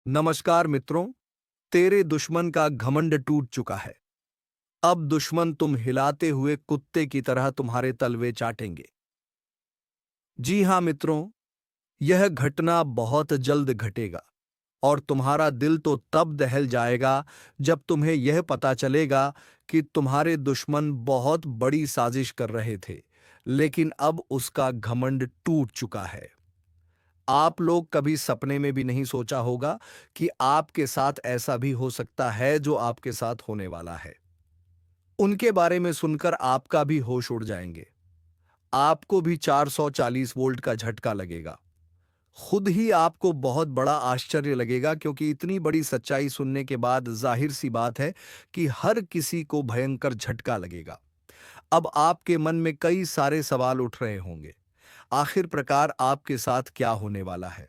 नमस्कार मित्रों। तेरे दुश्मन का घमंड टूट चुका है। अब दुश्मन तुम हिलाते हुए कुत्ते की तरह तुम्हारे तलवे चाटेंगे। जी हां मित्रों, यह घटना बहुत जल्द घटेगा और तुम्हारा दिल तो तब दहल जाएगा जब तुम्हें यह पता चलेगा कि तुम्हारे दुश्मन बहुत बड़ी साजिश कर रहे थे, लेकिन अब उसका घमंड टूट चुका है। आप लोग कभी सपने में भी नहीं सोचा होगा कि आपके साथ ऐसा भी हो सकता है जो आपके साथ होने वाला है। उनके बारे में सुनकर आपका भी होश उड़ जाएंगे। आपको भी 440 वोल्ट का झटका लगेगा। खुद ही आपको बहुत बड़ा आश्चर्य लगेगा, क्योंकि इतनी बड़ी सच्चाई सुनने के बाद जाहिर सी बात है कि हर किसी को भयंकर झटका लगेगा। अब आपके मन में कई सारे सवाल उठ रहे होंगे। आखिर प्रकार आपके साथ क्या होने वाला है?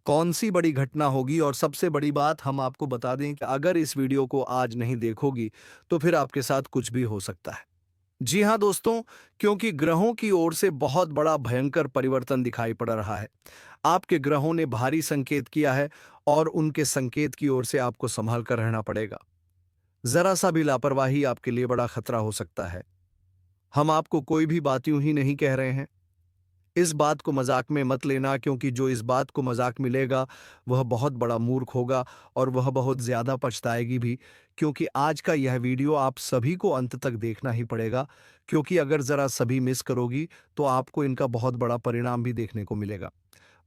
कौन सी बड़ी घटना होगी? और सबसे बड़ी बात हम आपको बता दें कि अगर इस वीडियो को आज नहीं देखोगी तो फिर आपके साथ कुछ भी हो सकता है। जी हां दोस्तों, क्योंकि ग्रहों की ओर से बहुत बड़ा भयंकर परिवर्तन दिखाई पड़ रहा है। आपके ग्रहों ने भारी संकेत किया है और उनके संकेत की ओर से आपको संभाल कर रहना पड़ेगा। जरा सा भी लापरवाही आपके लिए बड़ा खतरा हो सकता है। हम आपको कोई भी बात यूं ही नहीं कह रहे हैं। इस बात को मजाक में मत लेना, क्योंकि जो इस बात को मजाक में लेगा वह बहुत बड़ा मूर्ख होगा और वह बहुत ज्यादा पछताएगी भी। क्योंकि आज का यह वीडियो आप सभी को अंत तक देखना ही पड़ेगा, क्योंकि अगर जरा सभी मिस करोगी तो आपको इनका बहुत बड़ा परिणाम भी देखने को मिलेगा।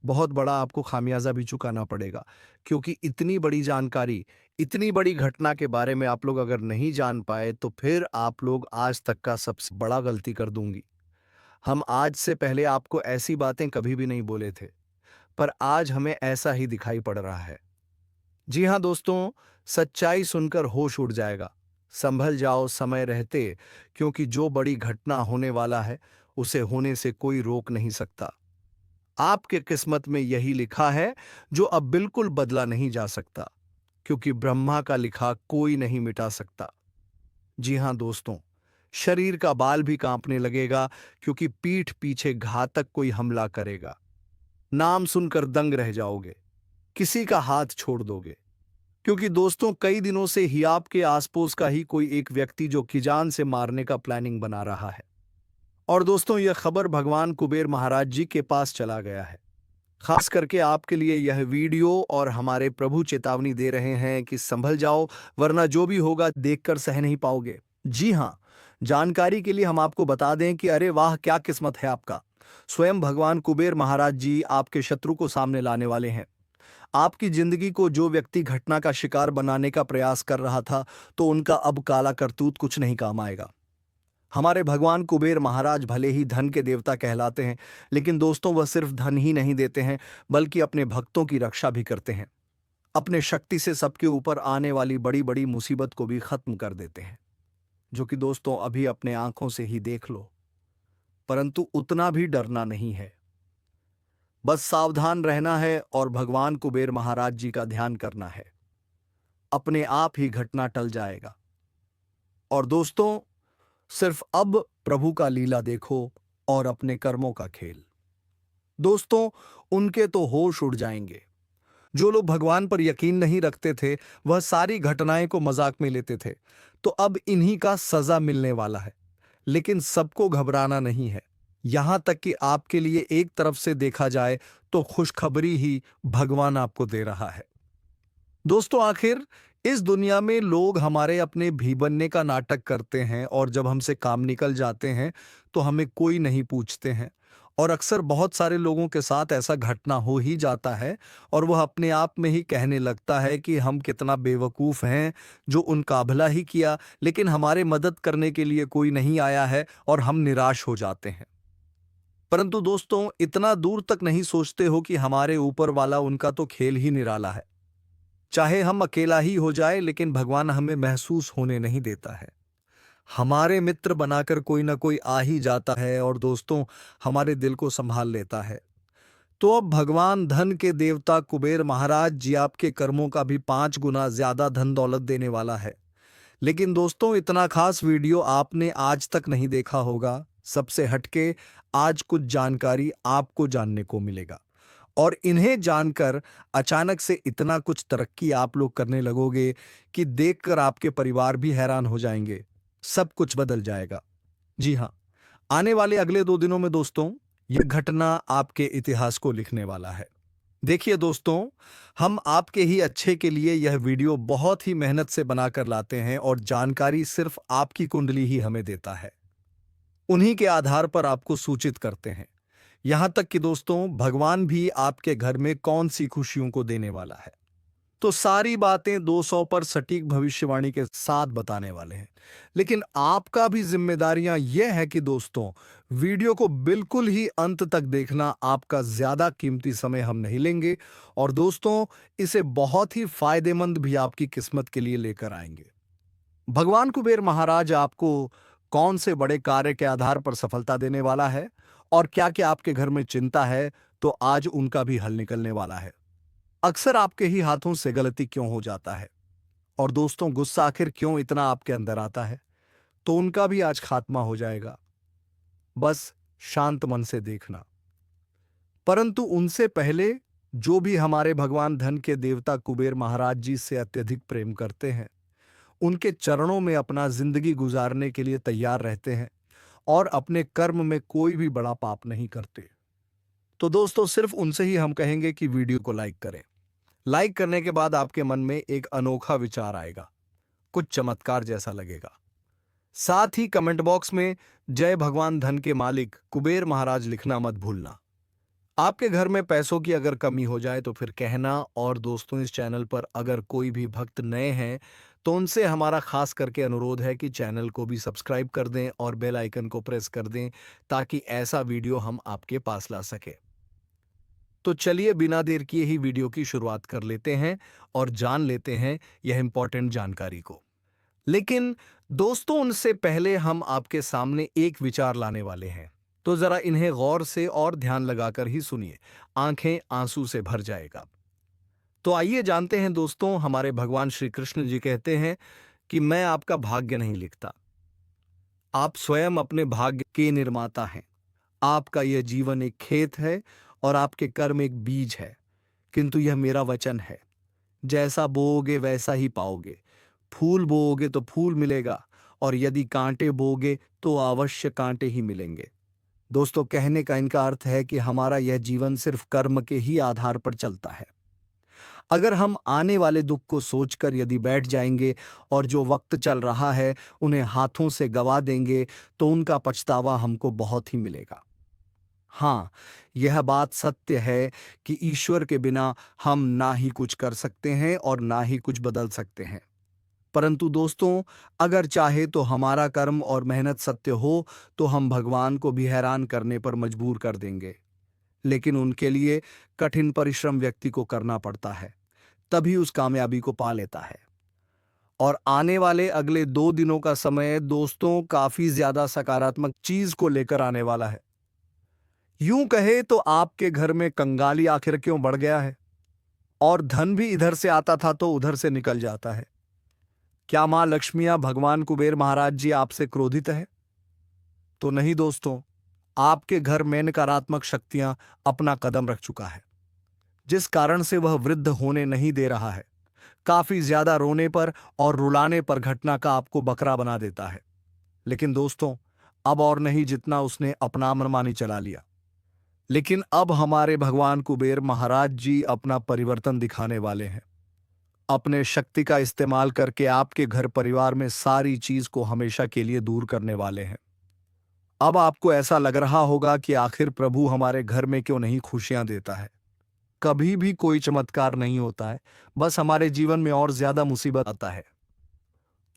बहुत बड़ा आपको खामियाजा भी चुकाना पड़ेगा, क्योंकि इतनी बड़ी जानकारी, इतनी बड़ी घटना के बारे में आप लोग अगर नहीं जान पाए तो फिर आप लोग आज तक का सबसे बड़ा गलती कर दूंगी। हम आज से पहले आपको ऐसी बातें कभी भी नहीं बोले थे, पर आज हमें ऐसा ही दिखाई पड़ रहा है। जी हां दोस्तों, सच्चाई सुनकर होश उड़ जाएगा। संभल जाओ समय रहते, क्योंकि जो बड़ी घटना होने वाला है उसे होने से कोई रोक नहीं सकता। आपके किस्मत में यही लिखा है जो अब बिल्कुल बदला नहीं जा सकता, क्योंकि ब्रह्मा का लिखा कोई नहीं मिटा सकता। जी हां दोस्तों, शरीर का बाल भी कांपने लगेगा, क्योंकि पीठ पीछे घातक कोई हमला करेगा। नाम सुनकर दंग रह जाओगे, किसी का हाथ छोड़ दोगे, क्योंकि दोस्तों कई दिनों से ही आपके आसपास का ही कोई एक व्यक्ति जो कि जान से मारने का प्लानिंग बना रहा है। और दोस्तों यह खबर भगवान कुबेर महाराज जी के पास चला गया है। खास करके आपके लिए यह वीडियो और हमारे प्रभु चेतावनी दे रहे हैं कि संभल जाओ, वरना जो भी होगा देखकर सह नहीं पाओगे। जी हां, जानकारी के लिए हम आपको बता दें कि अरे वाह क्या किस्मत है आपका। स्वयं भगवान कुबेर महाराज जी आपके शत्रु को सामने लाने वाले हैं। आपकी जिंदगी को जो व्यक्ति घटना का शिकार बनाने का प्रयास कर रहा था, तो उनका अब काला करतूत कुछ नहीं काम आएगा। हमारे भगवान कुबेर महाराज भले ही धन के देवता कहलाते हैं, लेकिन दोस्तों वह सिर्फ धन ही नहीं देते हैं, बल्कि अपने भक्तों की रक्षा भी करते हैं। अपने शक्ति से सबके ऊपर आने वाली बड़ी बड़ी मुसीबत को भी खत्म कर देते हैं, जो कि दोस्तों अभी अपने आंखों से ही देख लो। परंतु उतना भी डरना नहीं है, बस सावधान रहना है और भगवान कुबेर महाराज जी का ध्यान करना है। अपने आप ही घटना टल जाएगा। और दोस्तों सिर्फ अब प्रभु का लीला देखो और अपने कर्मों का खेल। दोस्तों उनके तो होश उड़ जाएंगे। जो लोग भगवान पर यकीन नहीं रखते थे, वह सारी घटनाएं को मजाक में लेते थे, तो अब इन्हीं का सजा मिलने वाला है। लेकिन सबको घबराना नहीं है। यहां तक कि आपके लिए एक तरफ से देखा जाए तो खुशखबरी ही भगवान आपको दे रहा है। दोस्तों आखिर इस दुनिया में लोग हमारे अपने भी बनने का नाटक करते हैं, और जब हमसे काम निकल जाते हैं तो हमें कोई नहीं पूछते हैं। और अक्सर बहुत सारे लोगों के साथ ऐसा घटना हो ही जाता है, और वह अपने आप में ही कहने लगता है कि हम कितना बेवकूफ़ हैं जो उनका भला ही किया, लेकिन हमारे मदद करने के लिए कोई नहीं आया है, और हम निराश हो जाते हैं। परंतु दोस्तों इतना दूर तक नहीं सोचते हो कि हमारे ऊपर वाला उनका तो खेल ही निराला है। चाहे हम अकेला ही हो जाए, लेकिन भगवान हमें महसूस होने नहीं देता है। हमारे मित्र बनाकर कोई ना कोई आ ही जाता है, और दोस्तों हमारे दिल को संभाल लेता है। तो अब भगवान धन के देवता कुबेर महाराज जी आपके कर्मों का भी 5 गुना ज्यादा धन दौलत देने वाला है। लेकिन दोस्तों इतना खास वीडियो आपने आज तक नहीं देखा होगा। सबसे हटके आज कुछ जानकारी आपको जानने को मिलेगा, और इन्हें जानकर अचानक से इतना कुछ तरक्की आप लोग करने लगोगे कि देखकर आपके परिवार भी हैरान हो जाएंगे। सब कुछ बदल जाएगा। जी हाँ, आने वाले अगले 2 दिनों में दोस्तों, यह घटना आपके इतिहास को लिखने वाला है। देखिए दोस्तों, हम आपके ही अच्छे के लिए यह वीडियो बहुत ही मेहनत से बनाकर लाते हैं और जानकारी सिर्फ आपकी कुंडली ही हमें देता है। उन्हीं के आधार पर आपको सूचित करते हैं। यहां तक कि दोस्तों, भगवान भी आपके घर में कौन सी खुशियों को देने वाला है, तो सारी बातें 200 पर सटीक भविष्यवाणी के साथ बताने वाले हैं। लेकिन आपका भी जिम्मेदारियां यह है कि दोस्तों, वीडियो को बिल्कुल ही अंत तक देखना। आपका ज्यादा कीमती समय हम नहीं लेंगे और दोस्तों, इसे बहुत ही फायदेमंद भी आपकी किस्मत के लिए लेकर आएंगे। भगवान कुबेर महाराज आपको कौन से बड़े कार्य के आधार पर सफलता देने वाला है और क्या क्या आपके घर में चिंता है, तो आज उनका भी हल निकलने वाला है। अक्सर आपके ही हाथों से गलती क्यों हो जाता है और दोस्तों, गुस्सा आखिर क्यों इतना आपके अंदर आता है, तो उनका भी आज खात्मा हो जाएगा। बस शांत मन से देखना। परंतु उनसे पहले जो भी हमारे भगवान धन के देवता कुबेर महाराज जी से अत्यधिक प्रेम करते हैं, उनके चरणों में अपना जिंदगी गुजारने के लिए तैयार रहते हैं और अपने कर्म में कोई भी बड़ा पाप नहीं करते, तो दोस्तों, सिर्फ उनसे ही हम कहेंगे कि वीडियो को लाइक करें। लाइक करने के बाद आपके मन में एक अनोखा विचार आएगा, कुछ चमत्कार जैसा लगेगा। साथ ही कमेंट बॉक्स में जय भगवान धन के मालिक कुबेर महाराज लिखना मत भूलना। आपके घर में पैसों की अगर कमी हो जाए तो फिर कहना। और दोस्तों, इस चैनल पर अगर कोई भी भक्त नए हैं तो उनसे हमारा खास करके अनुरोध है कि चैनल को भी सब्सक्राइब कर दें और बेल आइकन को प्रेस कर दें, ताकि ऐसा वीडियो हम आपके पास ला सके। तो चलिए बिना देर किए ही वीडियो की शुरुआत कर लेते हैं और जान लेते हैं यह इंपॉर्टेंट जानकारी को। लेकिन दोस्तों, उनसे पहले हम आपके सामने एक विचार लाने वाले हैं, तो जरा इन्हें गौर से और ध्यान लगाकर ही सुनिए, आंखें आंसू से भर जाएगा। तो आइए जानते हैं दोस्तों, हमारे भगवान श्री कृष्ण जी कहते हैं कि मैं आपका भाग्य नहीं लिखता, आप स्वयं अपने भाग्य के निर्माता हैं। आपका यह जीवन एक खेत है और आपके कर्म एक बीज है, किंतु यह मेरा वचन है, जैसा बोओगे वैसा ही पाओगे। फूल बोओगे तो फूल मिलेगा और यदि कांटे बोओगे तो अवश्य कांटे ही मिलेंगे। दोस्तों, कहने का इनका अर्थ है कि हमारा यह जीवन सिर्फ कर्म के ही आधार पर चलता है। अगर हम आने वाले दुख को सोचकर यदि बैठ जाएंगे और जो वक्त चल रहा है उन्हें हाथों से गवा देंगे, तो उनका पछतावा हमको बहुत ही मिलेगा। हाँ, यह बात सत्य है कि ईश्वर के बिना हम ना ही कुछ कर सकते हैं और ना ही कुछ बदल सकते हैं। परंतु दोस्तों, अगर चाहे तो हमारा कर्म और मेहनत सत्य हो तो हम भगवान को भी हैरान करने पर मजबूर कर देंगे। लेकिन उनके लिए कठिन परिश्रम व्यक्ति को करना पड़ता है, तभी उस कामयाबी को पा लेता है। और आने वाले अगले 2 दिनों का समय दोस्तों, काफी ज्यादा सकारात्मक चीज को लेकर आने वाला है। यूं कहे तो आपके घर में कंगाली आखिर क्यों बढ़ गया है और धन भी इधर से आता था तो उधर से निकल जाता है? क्या मां लक्ष्मियां भगवान कुबेर महाराज जी आपसे क्रोधित है? तो नहीं दोस्तों, आपके घर में नकारात्मक शक्तियां अपना कदम रख चुका है, जिस कारण से वह वृद्ध होने नहीं दे रहा है। काफी ज्यादा रोने पर और रुलाने पर घटना का आपको बकरा बना देता है। लेकिन दोस्तों, अब और नहीं जितना उसने अपना मनमानी चला लिया। लेकिन अब हमारे भगवान कुबेर महाराज जी अपना परिवर्तन दिखाने वाले हैं। अपने शक्ति का इस्तेमाल करके आपके घर परिवार में सारी चीज को हमेशा के लिए दूर करने वाले हैं। अब आपको ऐसा लग रहा होगा कि आखिर प्रभु हमारे घर में क्यों नहीं खुशियां देता है। कभी भी कोई चमत्कार नहीं होता है, बस हमारे जीवन में और ज्यादा मुसीबत आता है।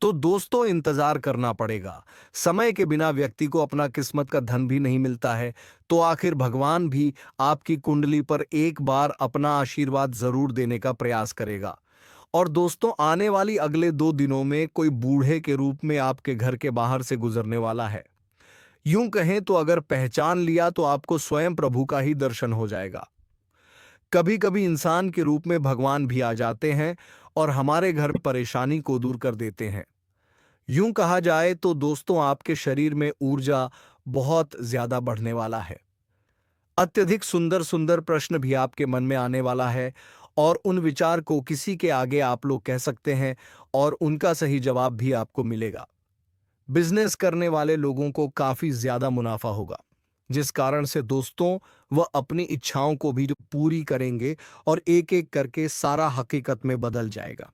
तो दोस्तों, इंतजार करना पड़ेगा। समय के बिना व्यक्ति को अपना किस्मत का धन भी नहीं मिलता है, तो आखिर भगवान भी आपकी कुंडली पर एक बार अपना आशीर्वाद जरूर देने का प्रयास करेगा। और दोस्तों, आने वाली अगले 2 दिनों में कोई बूढ़े के रूप में आपके घर के बाहर से गुजरने वाला है। यूं कहें तो अगर पहचान लिया तो आपको स्वयं प्रभु का ही दर्शन हो जाएगा। कभी कभी इंसान के रूप में भगवान भी आ जाते हैं और हमारे घर परेशानी को दूर कर देते हैं। यूं कहा जाए तो दोस्तों, आपके शरीर में ऊर्जा बहुत ज्यादा बढ़ने वाला है। अत्यधिक सुंदर सुंदर प्रश्न भी आपके मन में आने वाला है और उन विचार को किसी के आगे आप लोग कह सकते हैं और उनका सही जवाब भी आपको मिलेगा। बिजनेस करने वाले लोगों को काफी ज्यादा मुनाफा होगा, जिस कारण से दोस्तों वह अपनी इच्छाओं को भी पूरी करेंगे और एक एक करके सारा हकीकत में बदल जाएगा।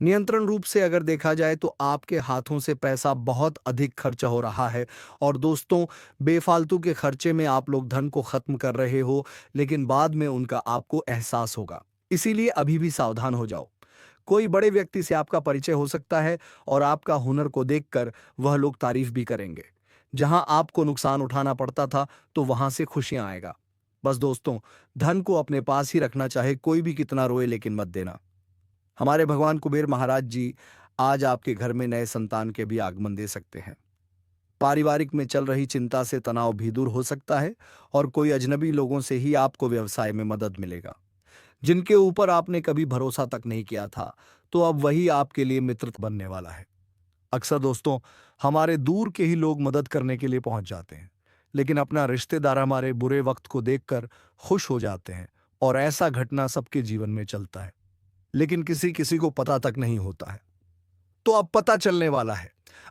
नियंत्रण रूप से अगर देखा जाए तो आपके हाथों से पैसा बहुत अधिक खर्च हो रहा है और दोस्तों बेफालतू के खर्चे में आप लोग धन को खत्म कर रहे हो, लेकिन बाद में उनका आपको एहसास होगा। इसीलिए अभी भी सावधान हो जाओ। कोई बड़े व्यक्ति से आपका परिचय हो सकता है और आपका हुनर को देखकर वह लोग तारीफ भी करेंगे। जहां आपको नुकसान उठाना पड़ता था तो वहां से खुशियां आएगा। बस दोस्तों, धन को अपने पास ही रखना, चाहे कोई भी कितना रोए, लेकिन मत देना। हमारे भगवान कुबेर महाराज जी आज आपके घर में नए संतान के भी आगमन दे सकते हैं। पारिवारिक में चल रही चिंता से तनाव भी दूर हो सकता है और कोई अजनबी लोगों से ही आपको व्यवसाय में मदद मिलेगा, जिनके ऊपर आपने कभी भरोसा तक नहीं किया था, तो अब वही आपके लिए मित्र बनने वाला है। अक्सर दोस्तों, हमारे दूर के ही लोग मदद करने के लिए पहुंच जाते हैं, लेकिन अपना रिश्तेदार हमारे बुरे वक्त को देखकर खुश हो जाते हैं और ऐसा घटना सबके जीवन में चलता है, लेकिन किसी किसी को पता तक नहीं होता है। तो अब पता चलने वाला है।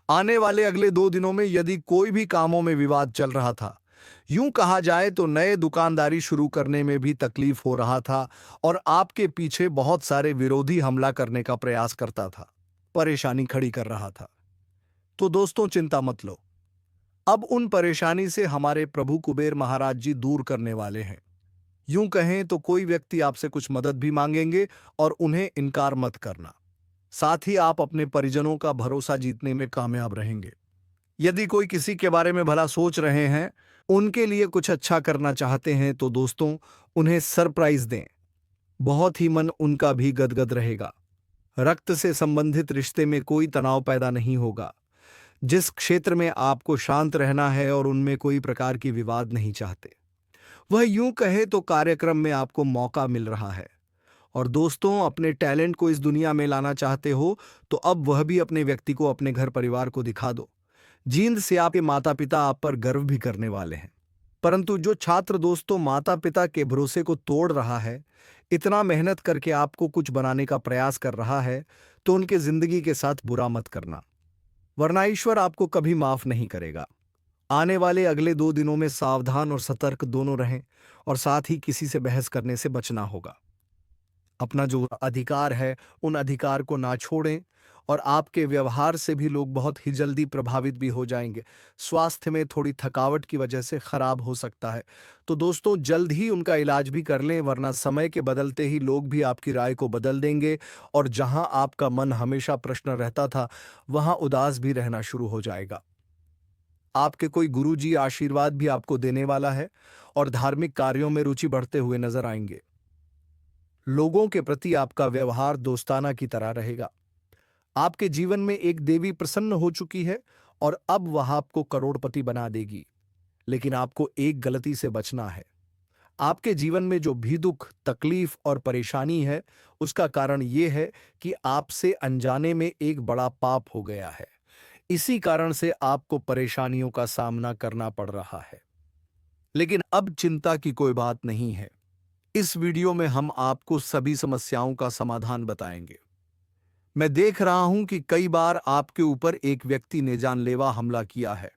आने वाले अगले 2 दिनों में यदि कोई भी कामों में विवाद चल रहा था, यूं कहा जाए तो नए दुकानदारी शुरू करने में भी तकलीफ हो रहा था और आपके पीछे बहुत सारे विरोधी हमला करने का प्रयास करता था, परेशानी खड़ी कर रहा था, तो दोस्तों चिंता मत लो। अब उन परेशानी से हमारे प्रभु कुबेर महाराज जी दूर करने वाले हैं। यूं कहें तो कोई व्यक्ति आपसे कुछ मदद भी मांगेंगे और उन्हें इनकार मत करना। साथ ही आप अपने परिजनों का भरोसा जीतने में कामयाब रहेंगे। यदि कोई किसी के बारे में भला सोच रहे हैं, उनके लिए कुछ अच्छा करना चाहते हैं, तो दोस्तों उन्हें सरप्राइज दें। बहुत ही मन उनका भी गदगद रहेगा। रक्त से संबंधित रिश्ते में कोई तनाव पैदा नहीं होगा। जिस क्षेत्र में आपको शांत रहना है और उनमें कोई प्रकार की विवाद नहीं चाहते, वह यूं कहे तो कार्यक्रम में आपको मौका मिल रहा है। और दोस्तों, अपने टैलेंट को इस दुनिया में लाना चाहते हो तो अब वह भी अपने व्यक्ति को, अपने घर परिवार को दिखा दो। जींद से आपके माता पिता आप पर गर्व भी करने वाले हैं। परंतु जो छात्र दोस्तों माता पिता के भरोसे को तोड़ रहा है, इतना मेहनत करके आपको कुछ बनाने का प्रयास कर रहा है, तो उनके जिंदगी के साथ बुरा मत करना, वरना ईश्वर आपको कभी माफ नहीं करेगा। आने वाले अगले 2 दिनों में सावधान और सतर्क दोनों रहें और साथ ही किसी से बहस करने से बचना होगा। अपना जो अधिकार है उन अधिकार को ना छोड़ें और आपके व्यवहार से भी लोग बहुत ही जल्दी प्रभावित भी हो जाएंगे। स्वास्थ्य में थोड़ी थकावट की वजह से खराब हो सकता है, तो दोस्तों जल्द ही उनका इलाज भी कर लें, वरना समय के बदलते ही लोग भी आपकी राय को बदल देंगे और जहां आपका मन हमेशा प्रश्न रहता था, वहां उदास भी रहना शुरू हो जाएगा। आपके कोई गुरुजी आशीर्वाद भी आपको देने वाला है और धार्मिक कार्यों में रुचि बढ़ते हुए नजर आएंगे। लोगों के प्रति आपका व्यवहार दोस्ताना की तरह रहेगा। आपके जीवन में एक देवी प्रसन्न हो चुकी है और अब वह आपको करोड़पति बना देगी, लेकिन आपको एक गलती से बचना है। आपके जीवन में जो भी दुख, तकलीफ और परेशानी है, उसका कारण यह है कि आपसे अनजाने में एक बड़ा पाप हो गया है। इसी कारण से आपको परेशानियों का सामना करना पड़ रहा है, लेकिन अब चिंता की कोई बात नहीं है। इस वीडियो में हम आपको सभी समस्याओं का समाधान बताएंगे। मैं देख रहा हूं कि कई बार आपके ऊपर एक व्यक्ति ने जानलेवा हमला किया है,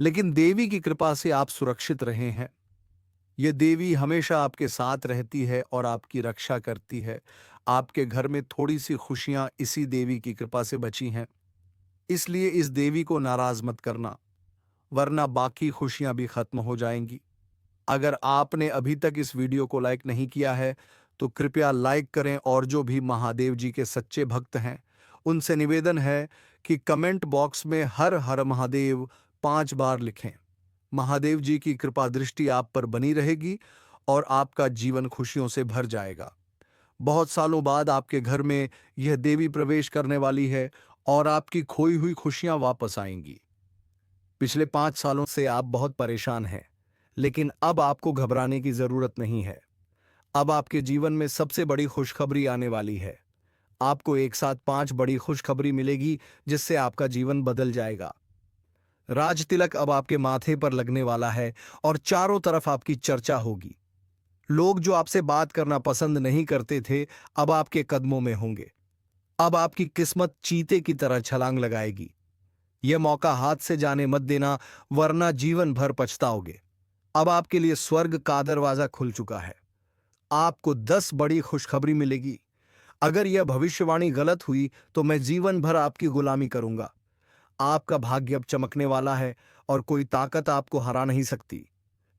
लेकिन देवी की कृपा से आप सुरक्षित रहे हैं। यह देवी हमेशा आपके साथ रहती है और आपकी रक्षा करती है। आपके घर में थोड़ी सी खुशियां इसी देवी की कृपा से बची हैं, इसलिए इस देवी को नाराज मत करना, वरना बाकी खुशियां भी खत्म हो जाएंगी। अगर आपने अभी तक इस वीडियो को लाइक नहीं किया है तो कृपया लाइक करें और जो भी महादेव जी के सच्चे भक्त हैं उनसे निवेदन है कि कमेंट बॉक्स में हर हर महादेव 5 बार लिखें। महादेव जी की कृपा दृष्टि आप पर बनी रहेगी और आपका जीवन खुशियों से भर जाएगा। बहुत सालों बाद आपके घर में यह देवी प्रवेश करने वाली है और आपकी खोई हुई खुशियां वापस आएंगी। पिछले 5 सालों से आप बहुत परेशान हैं, लेकिन अब आपको घबराने की जरूरत नहीं है। अब आपके जीवन में सबसे बड़ी खुशखबरी आने वाली है। आपको एक साथ 5 बड़ी खुशखबरी मिलेगी, जिससे आपका जीवन बदल जाएगा। राज तिलक अब आपके माथे पर लगने वाला है और चारों तरफ आपकी चर्चा होगी। लोग जो आपसे बात करना पसंद नहीं करते थे, अब आपके कदमों में होंगे। अब आपकी किस्मत चीते की तरह छलांग लगाएगी। यह मौका हाथ से जाने मत देना, वरना जीवन भर पछताओगे। अब आपके लिए स्वर्ग का दरवाजा खुल चुका है। आपको 10 बड़ी खुशखबरी मिलेगी। अगर यह भविष्यवाणी गलत हुई तो मैं जीवन भर आपकी गुलामी करूंगा। आपका भाग्य अब चमकने वाला है और कोई ताकत आपको हरा नहीं सकती।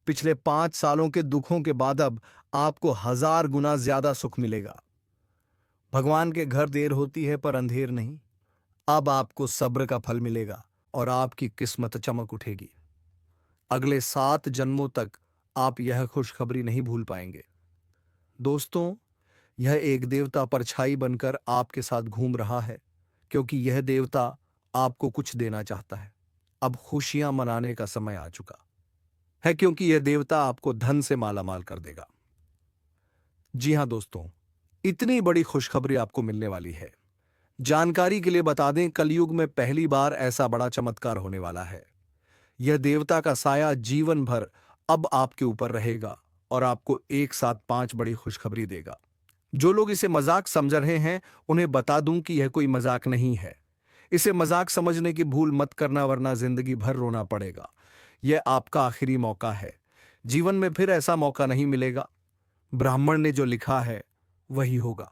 पिछले 5 सालों के दुखों के बाद अब आपको 1000 गुना ज्यादा सुख मिलेगा। भगवान के घर देर होती है पर अंधेर नहीं। अब आपको सब्र का फल मिलेगा और आपकी किस्मत चमक उठेगी। अगले 7 जन्मों तक आप यह खुशखबरी नहीं भूल पाएंगे। दोस्तों, यह एक देवता परछाई बनकर आपके साथ घूम रहा है, क्योंकि यह देवता आपको कुछ देना चाहता है। अब खुशियां मनाने का समय आ चुका है, क्योंकि यह देवता आपको धन से मालामाल कर देगा। जी हां दोस्तों, इतनी बड़ी खुशखबरी आपको मिलने वाली है। जानकारी के लिए बता दें, कलयुग में पहली बार ऐसा बड़ा चमत्कार होने वाला है। यह देवता का साया जीवन भर अब आपके ऊपर रहेगा और आपको एक साथ 5 बड़ी खुशखबरी देगा। जो लोग इसे मजाक समझ रहे हैं, उन्हें बता दूं कि यह कोई मजाक नहीं है। इसे मजाक समझने की भूल मत करना, वरना जिंदगी भर रोना पड़ेगा। यह आपका आखिरी मौका है। जीवन में फिर ऐसा मौका नहीं मिलेगा। ब्राह्मण ने जो लिखा है वही होगा,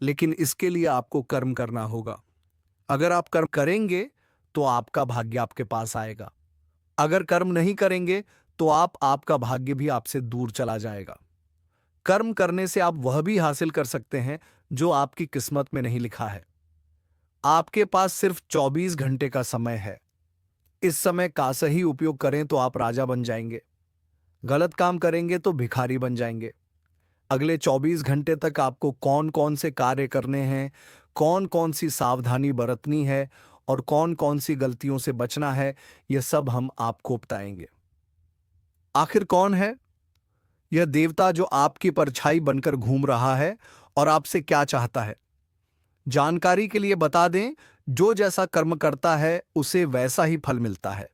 लेकिन इसके लिए आपको कर्म करना होगा। अगर आप कर्म करेंगे तो आपका भाग्य आपके पास आएगा। अगर कर्म नहीं करेंगे तो आपका भाग्य भी आपसे दूर चला जाएगा। कर्म करने से आप वह भी हासिल कर सकते हैं जो आपकी किस्मत में नहीं लिखा है। आपके पास सिर्फ 24 घंटे का समय है। इस समय का सही उपयोग करें तो आप राजा बन जाएंगे। गलत काम करेंगे तो भिखारी बन जाएंगे। अगले 24 घंटे तक आपको कौन कौन से कार्य करने हैं, कौन कौन सी सावधानी बरतनी है और कौन कौन सी गलतियों से बचना है, यह सब हम आपको बताएंगे। आखिर कौन है यह देवता जो आपकी परछाई बनकर घूम रहा है और आपसे क्या चाहता है? जानकारी के लिए बता दें, जो जैसा कर्म करता है उसे वैसा ही फल मिलता है।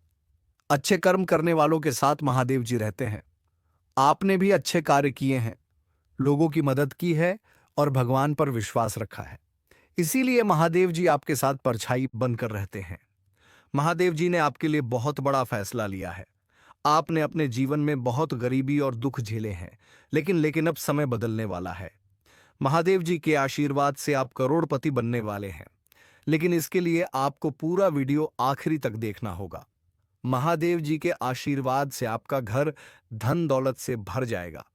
अच्छे कर्म करने वालों के साथ महादेव जी रहते हैं। आपने भी अच्छे कार्य किए हैं, लोगों की मदद की है और भगवान पर विश्वास रखा है। इसीलिए महादेव जी आपके साथ परछाई बनकर रहते हैं। महादेव जी ने आपके लिए बहुत बड़ा फैसला लिया है। आपने अपने जीवन में बहुत गरीबी और दुख झेले हैं, लेकिन अब समय बदलने वाला है। महादेव जी के आशीर्वाद से आप करोड़पति बनने वाले हैं, लेकिन इसके लिए आपको पूरा वीडियो आखिरी तक देखना होगा। महादेव जी के आशीर्वाद से आपका घर धन दौलत से भर जाएगा।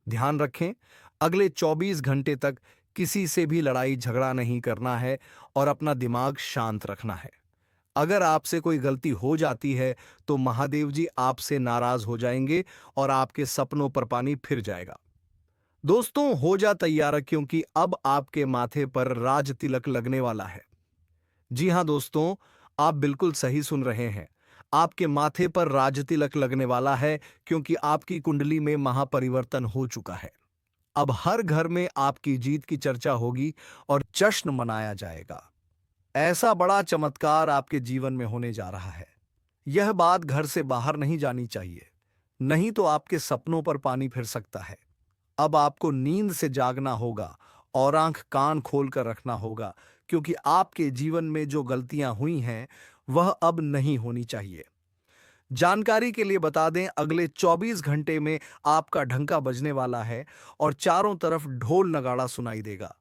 ध्यान रखें, अगले 24 घंटे तक किसी से भी लड़ाई झगड़ा नहीं करना है और अपना दिमाग शांत रखना है। अगर आपसे कोई गलती हो जाती है तो महादेव जी आपसे नाराज हो जाएंगे और आपके सपनों पर पानी फिर जाएगा। दोस्तों, हो जा तैयार, क्योंकि अब आपके माथे पर राज तिलक लगने वाला है। जी हां दोस्तों, आप बिल्कुल सही सुन रहे हैं। आपके माथे पर राज तिलक लगने वाला है, क्योंकि आपकी कुंडली में महापरिवर्तन हो चुका है। अब हर घर में आपकी जीत की चर्चा होगी और जश्न मनाया जाएगा। ऐसा बड़ा चमत्कार आपके जीवन में होने जा रहा है। यह बात घर से बाहर नहीं जानी चाहिए, नहीं तो आपके सपनों पर पानी फिर सकता है। अब आपको नींद से जागना होगा और आंख कान खोलकर रखना होगा, क्योंकि आपके जीवन में जो गलतियां हुई हैं वह अब नहीं होनी चाहिए। जानकारी के लिए बता दें, अगले 24 घंटे में आपका ढंका बजने वाला है और चारों तरफ ढोल नगाड़ा सुनाई देगा।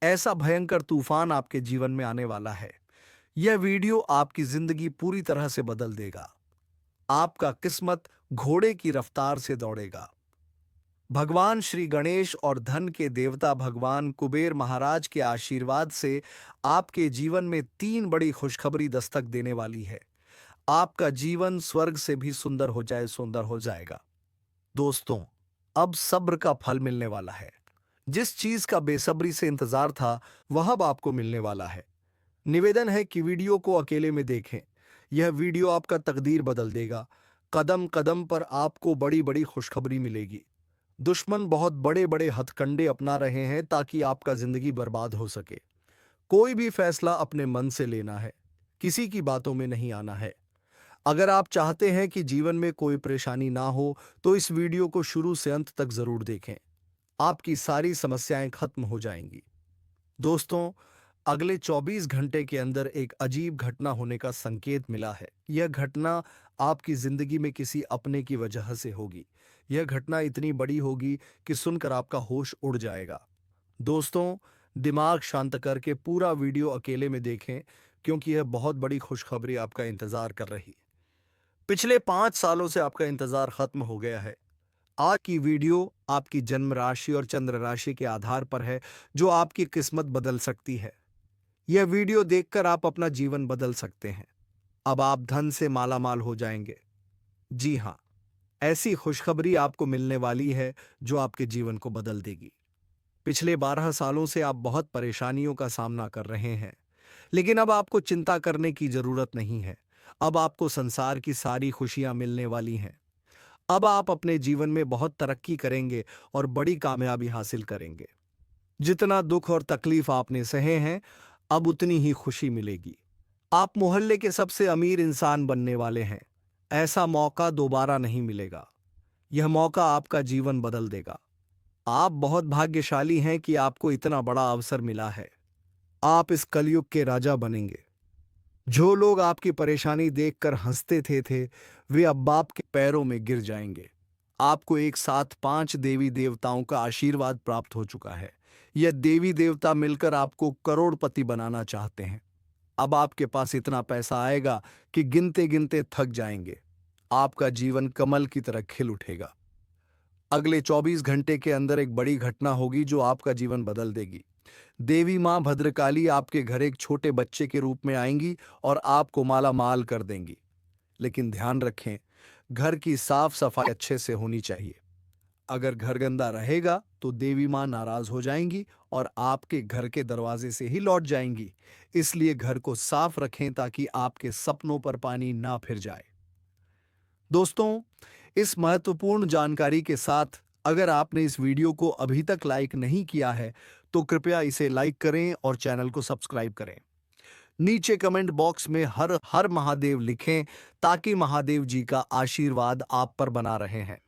ऐसा भयंकर तूफान आपके जीवन में आने वाला है। यह वीडियो आपकी जिंदगी पूरी तरह से बदल देगा। आपका किस्मत घोड़े की रफ्तार से दौड़ेगा। भगवान श्री गणेश और धन के देवता भगवान कुबेर महाराज के आशीर्वाद से आपके जीवन में 3 बड़ी खुशखबरी दस्तक देने वाली है। आपका जीवन स्वर्ग से भी सुंदर हो जाएगा। दोस्तों, अब सब्र का फल मिलने वाला है। जिस चीज का बेसब्री से इंतजार था वह अब आपको मिलने वाला है। निवेदन है कि वीडियो को अकेले में देखें। यह वीडियो आपका तकदीर बदल देगा। कदम कदम पर आपको बड़ी बड़ी खुशखबरी मिलेगी। दुश्मन बहुत बड़े बड़े हथकंडे अपना रहे हैं ताकि आपका जिंदगी बर्बाद हो सके। कोई भी फैसला अपने मन से लेना है, किसी की बातों में नहीं आना है। अगर आप चाहते हैं कि जीवन में कोई परेशानी ना हो, तो इस वीडियो को शुरू से अंत तक जरूर देखें। आपकी सारी समस्याएं खत्म हो जाएंगी। दोस्तों, अगले 24 घंटे के अंदर एक अजीब घटना होने का संकेत मिला है। यह घटना आपकी जिंदगी में किसी अपने की वजह से होगी। यह घटना इतनी बड़ी होगी कि सुनकर आपका होश उड़ जाएगा। दोस्तों, दिमाग शांत करके पूरा वीडियो अकेले में देखें, क्योंकि यह बहुत बड़ी खुशखबरी आपका इंतजार कर रही है। पिछले 5 सालों से आपका इंतजार खत्म हो गया है। आज की वीडियो आपकी जन्म राशि और चंद्र राशि के आधार पर है, जो आपकी किस्मत बदल सकती है। यह वीडियो देखकर आप अपना जीवन बदल सकते हैं। अब आप धन से मालामाल हो जाएंगे। जी हाँ, ऐसी खुशखबरी आपको मिलने वाली है जो आपके जीवन को बदल देगी। पिछले 12 सालों से आप बहुत परेशानियों का सामना कर रहे हैं, लेकिन अब आपको चिंता करने की जरूरत नहीं है। अब आपको संसार की सारी खुशियां मिलने वाली हैं। अब आप अपने जीवन में बहुत तरक्की करेंगे और बड़ी कामयाबी हासिल करेंगे। जितना दुख और तकलीफ आपने सहे हैं, अब उतनी ही खुशी मिलेगी। आप मोहल्ले के सबसे अमीर इंसान बनने वाले हैं। ऐसा मौका दोबारा नहीं मिलेगा। यह मौका आपका जीवन बदल देगा। आप बहुत भाग्यशाली हैं कि आपको इतना बड़ा अवसर मिला है। आप इस कलयुग के राजा बनेंगे। जो लोग आपकी परेशानी देखकर हंसते थे, वे अब बाप के पैरों में गिर जाएंगे। आपको एक साथ 5 देवी देवताओं का आशीर्वाद प्राप्त हो चुका है। यह देवी देवता मिलकर आपको करोड़पति बनाना चाहते हैं। अब आपके पास इतना पैसा आएगा कि गिनते गिनते थक जाएंगे। आपका जीवन कमल की तरह खिल उठेगा। अगले 24 घंटे के अंदर एक बड़ी घटना होगी जो आपका जीवन बदल देगी। देवी मां भद्रकाली आपके घर एक छोटे बच्चे के रूप में आएंगी और आपको माला माल कर देंगी। लेकिन ध्यान रखें, घर की साफ सफाई अच्छे से होनी चाहिए। अगर घर गंदा रहेगा तो देवी मां नाराज हो जाएंगी और आपके घर के दरवाजे से ही लौट जाएंगी। इसलिए घर को साफ रखें ताकि आपके सपनों पर पानी ना फिर जाए। दोस्तों, इस महत्वपूर्ण जानकारी के साथ अगर आपने इस वीडियो को अभी तक लाइक नहीं किया है, तो कृपया इसे लाइक करें और चैनल को सब्सक्राइब करें। नीचे कमेंट बॉक्स में हर हर महादेव लिखें, ताकि महादेव जी का आशीर्वाद आप पर बना रहे हैं।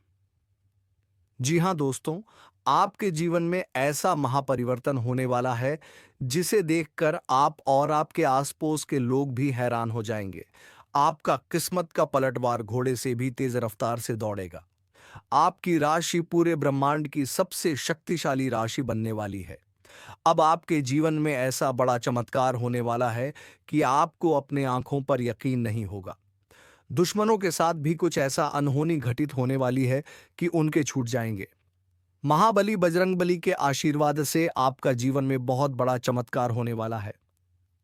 जी हाँ दोस्तों, आपके जीवन में ऐसा महापरिवर्तन होने वाला है जिसे देखकर आप और आपके आसपास के लोग भी हैरान हो जाएंगे। आपका किस्मत का पलटवार घोड़े से भी तेज रफ्तार से दौड़ेगा। आपकी राशि पूरे ब्रह्मांड की सबसे शक्तिशाली राशि बनने वाली है। अब आपके जीवन में ऐसा बड़ा चमत्कार होने वाला है कि आपको अपने आंखों पर यकीन नहीं होगा। दुश्मनों के साथ भी कुछ ऐसा अनहोनी घटित होने वाली है कि उनके छूट जाएंगे। महाबली बजरंगबली के आशीर्वाद से आपका जीवन में बहुत बड़ा चमत्कार होने वाला है।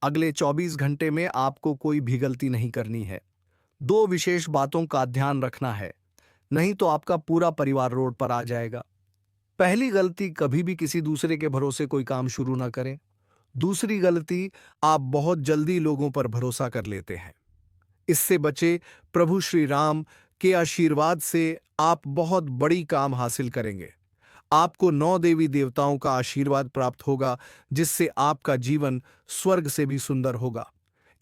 अगले 24 घंटे में आपको कोई भी गलती नहीं करनी है। 2 विशेष बातों का ध्यान रखना है, नहीं तो आपका पूरा परिवार रोड पर आ जाएगा। पहली गलती, कभी भी किसी दूसरे के भरोसे कोई काम शुरू ना करें। दूसरी गलती, आप बहुत जल्दी लोगों पर भरोसा कर लेते हैं। इससे बचे। प्रभु श्री राम के आशीर्वाद से आप बहुत बड़ी काम हासिल करेंगे। आपको 9 देवी देवताओं का आशीर्वाद प्राप्त होगा, जिससे आपका जीवन स्वर्ग से भी सुंदर होगा।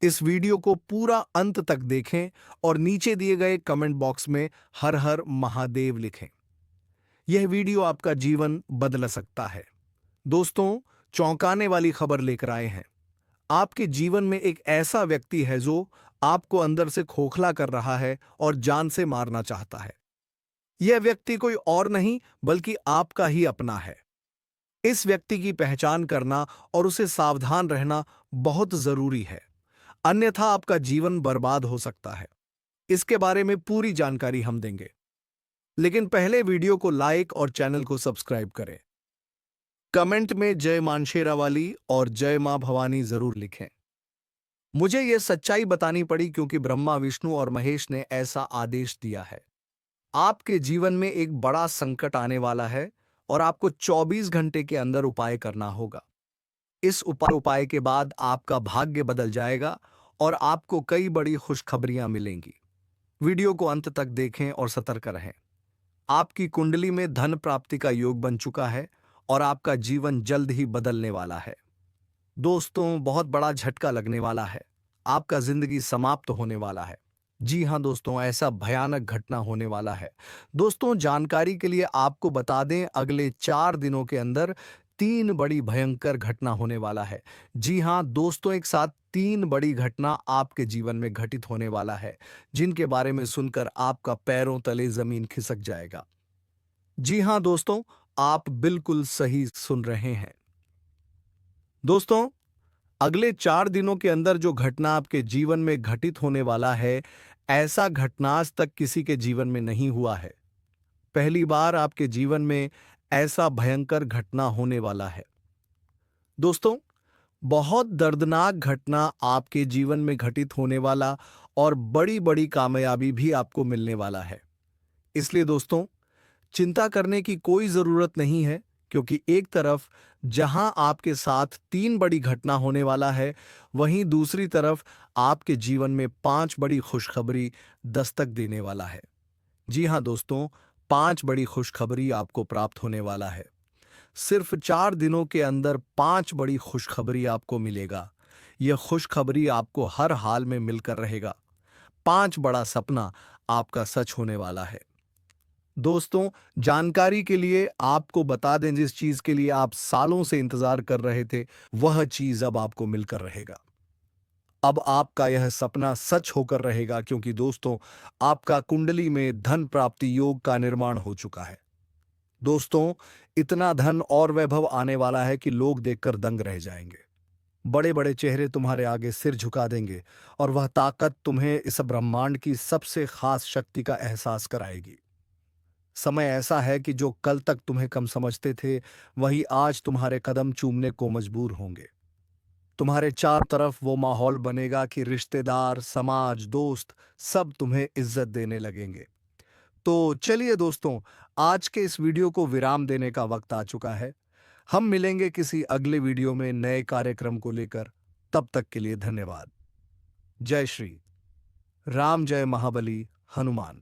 इस वीडियो को पूरा अंत तक देखें और नीचे दिए गए कमेंट बॉक्स में हर हर महादेव लिखें। यह वीडियो आपका जीवन बदल सकता है। दोस्तों, चौंकाने वाली खबर लेकर आए हैं। आपके जीवन में एक ऐसा व्यक्ति है जो आपको अंदर से खोखला कर रहा है और जान से मारना चाहता है। यह व्यक्ति कोई और नहीं बल्कि आपका ही अपना है। इस व्यक्ति की पहचान करना और उसे सावधान रहना बहुत जरूरी है, अन्यथा आपका जीवन बर्बाद हो सकता है। इसके बारे में पूरी जानकारी हम देंगे, लेकिन पहले वीडियो को लाइक और चैनल को सब्सक्राइब करें। कमेंट में जय मानशेरा वाली और जय मां भवानी जरूर लिखें। मुझे यह सच्चाई बतानी पड़ी क्योंकि ब्रह्मा, विष्णु और महेश ने ऐसा आदेश दिया है। आपके जीवन में एक बड़ा संकट आने वाला है और आपको 24 घंटे के अंदर उपाय करना होगा। इस उपाय के बाद आपका भाग्य बदल जाएगा और आपको कई बड़ी खुशखबरियां मिलेंगी। वीडियो को अंत तक देखें और सतर्क रहें। आपकी कुंडली में धन प्राप्ति का योग बन चुका है और आपका जीवन जल्द ही बदलने वाला है। दोस्तों, बहुत बड़ा झटका लगने वाला है। आपका जिंदगी समाप्त होने वाला है। जी हाँ दोस्तों, ऐसा भयानक घटना होने वाला है। दोस्तों, जानकारी के लिए आपको बता दें, अगले 4 दिनों के अंदर 3 बड़ी भयंकर घटना होने वाला है। जी हाँ दोस्तों, एक साथ 3 बड़ी घटना आपके जीवन में घटित होने वाला है, जिनके बारे में सुनकर आपका पैरों तले ज़मीन खिसक जाएगा। जी हाँ दोस्तों, आप बिल्कुल सही सुन रहे हैं। दोस्तों, अगले 4 दिनों के अंदर जो घटना आपके जीवन में घटित होने वाला है, ऐसा घटना आज तक किसी के जीवन में नहीं हुआ है। पहली बार आपके जीवन में ऐसा भयंकर घटना होने वाला है। दोस्तों, बहुत दर्दनाक घटना आपके जीवन में घटित होने वाला और बड़ी-बड़ी कामयाबी भी आपको मिलने वाला है। इसलिए दोस्तों, चिंता करने की कोई ज़रूरत नहीं है, क्योंकि एक तरफ जहां आपके साथ 3 बड़ी घटना होने वाला है, वहीं दूसरी तरफ आपके जीवन में 5 बड़ी खुशखबरी दस्तक देने वाला है। जी हां दोस्तों, 5 बड़ी खुशखबरी आपको प्राप्त होने वाला है। सिर्फ 4 दिनों के अंदर 5 बड़ी खुशखबरी आपको मिलेगा। यह खुशखबरी आपको हर हाल में मिलकर रहेगा। 5 बड़ा सपना आपका सच होने वाला है। दोस्तों, जानकारी के लिए आपको बता दें, जिस चीज के लिए आप सालों से इंतजार कर रहे थे, वह चीज अब आपको मिलकर रहेगा। अब आपका यह सपना सच होकर रहेगा, क्योंकि दोस्तों, आपका कुंडली में धन प्राप्ति योग का निर्माण हो चुका है। दोस्तों, इतना धन और वैभव आने वाला है कि लोग देखकर दंग रह जाएंगे। बड़े बड़े चेहरे तुम्हारे आगे सिर झुका देंगे और वह ताकत तुम्हें इस ब्रह्मांड की सबसे खास शक्ति का एहसास कराएगी। समय ऐसा है कि जो कल तक तुम्हें कम समझते थे, वही आज तुम्हारे कदम चूमने को मजबूर होंगे। तुम्हारे चारों तरफ वो माहौल बनेगा कि रिश्तेदार, समाज, दोस्त सब तुम्हें इज्जत देने लगेंगे। तो चलिए दोस्तों, आज के इस वीडियो को विराम देने का वक्त आ चुका है। हम मिलेंगे किसी अगले वीडियो में नए कार्यक्रम को लेकर। तब तक के लिए धन्यवाद। जय श्री राम, जय महाबली हनुमान।